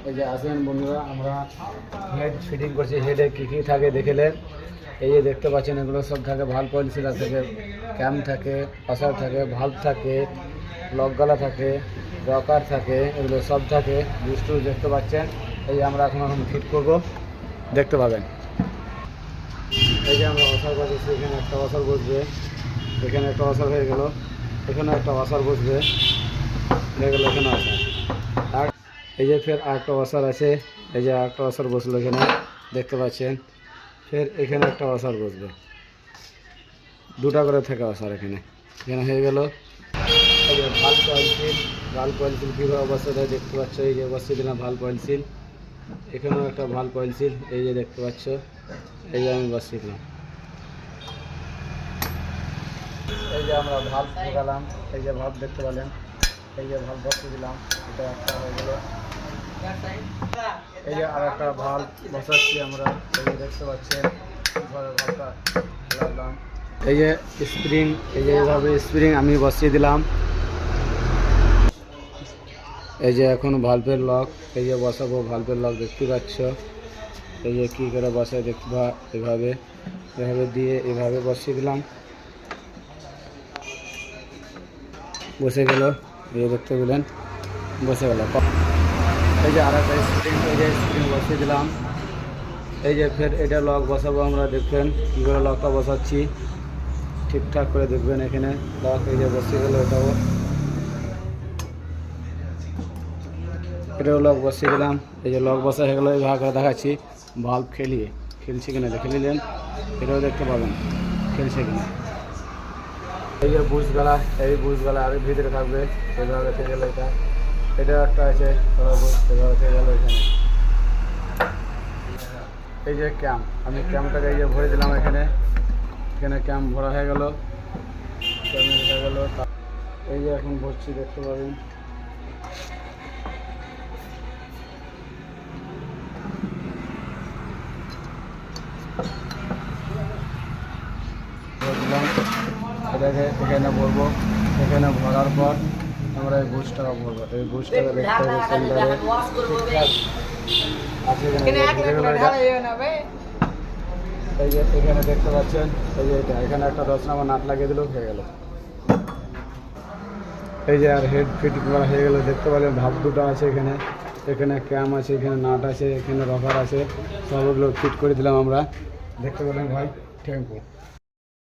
এই যে আসেন বন্ধুরা, আমরা হেড ফিটিং করছি। হেডে কী কী থাকে দেখলেন। এই যে দেখতে পাচ্ছেন এগুলো সব থাকে, ভাল্ব অয়েল সিলার থাকে, ক্যাম থাকে, পাসার থাকে, ভাল্ব থাকে, লকগালা থাকে, রকার থাকে, এগুলো সব থাকে। বুস্টু দেখতে পাচ্ছেন। এই যে আমরা এখন ফিট করব, দেখতে পাবেন। এই যে আমরা ওয়াসার বসেছি, এখানে একটা ওয়াসার বসবে, এখানে একটা ওয়াসার হয়ে গেল, এখানে একটা ওয়াসার বসবে, হয়ে গেল এখানে ওয়াসার। আর এই যে ফের আরেকটা ওয়াসার আছে, এই যে আরেকটা ওয়াসার বসলো এখানে, দেখতে পাচ্ছেন। ফের এখানে একটা ওয়াসার বসবে, দুটা করে থাকে ওয়াসার এখানে, এখানে হয়ে গেল। এই যে valve oil seal, valve oil seal কীভাবে অবস্থাটা দেখতে পাচ্ছ। এই যে বসিয়ে দিলাম ভাল্ব অয়েল সিল, এখানেও একটা ভাল্ব অয়েল সিল, এই যে দেখতে পাচ্ছ। এই যে আমি বসিয়ে দিলাম। এই যে আমরা ভাল্ব ঢোকালাম, এই যে ভাল্ব দেখতে পেলেন। এই যে ভাল্ব বসিয়ে দিলাম, এটা একটা হয়ে গেল। এই যে আর একটা ভাল্ব বসাচ্ছি আমরা, এই যে দেখতে পাচ্ছেন ভাল্বটা লাগালাম। এই যে স্প্রিং, এই যে এইভাবে স্প্রিং আমি বসিয়ে দিলাম। এই যে এখন ভাল্বের লক, এই যে বসাবো ভাল্বের লক, দেখতে পাচ্ছ। এই যে কী করে বসায় দেখতে এভাবে এভাবে দিয়ে এভাবে বসিয়ে দিলাম, বসে গেল। এই যে দেখতে পেলেন, বসে গেল। এই যে আর একটা স্প্রিং, এই যে স্প্রিং বসিয়ে দিলাম। এই যে ফের এটা লক বসাবো আমরা, দেখবেন কী করে লকটা বসাচ্ছি, ঠিকঠাক করে দেখবেন। এখানে লক এই যে বসিয়ে গেল, এটাও লক বসিয়ে দিলাম। এই যে লক বসা হয়ে গেলো, এই ভাগ করে দেখাচ্ছি ভাল্ব খেলছে কিনা দেখে নিলেন। এটাও দেখতে পাবেন খেলছে কিনা। এই যে বুশগালা, এই বুশগালা আরও ভিতরে থাকবে, এভাবে থেকে গেলো। এটা একটা আছে, এভাবে থেকে গেলো এখানে। এই যে ক্যাম, আমি ক্যামটাকে এই যে ভরে দিলাম এখানে, ক্যাম ভরা হয়ে গেল, হয়ে গেল। এই যে এখন ভরছি, দেখতে পাবেন। এটাকে এখানে ভরবো, এখানে ভরার পর আমরা এই বুশটাকে ভরবো। এই বুশটাকে দেখতে হবে সেন্টারে আছে কিনা। এই যে এখানে দেখতে পাচ্ছেন, এই যে এটা এখানে একটা 10 নম্বর নাট লাগিয়ে দিলেও হয়ে গেল। এই যে আর হেড ফিট করা হয়ে গেল, দেখতে পেলেন। ভাব দুটো আছে এখানে, এখানে ক্যাম আছে, এখানে নাট আছে, এখানে রকার আছে, সবগুলো ফিট করে দিলাম আমরা, দেখতে পেলেন ভাই। Thank you.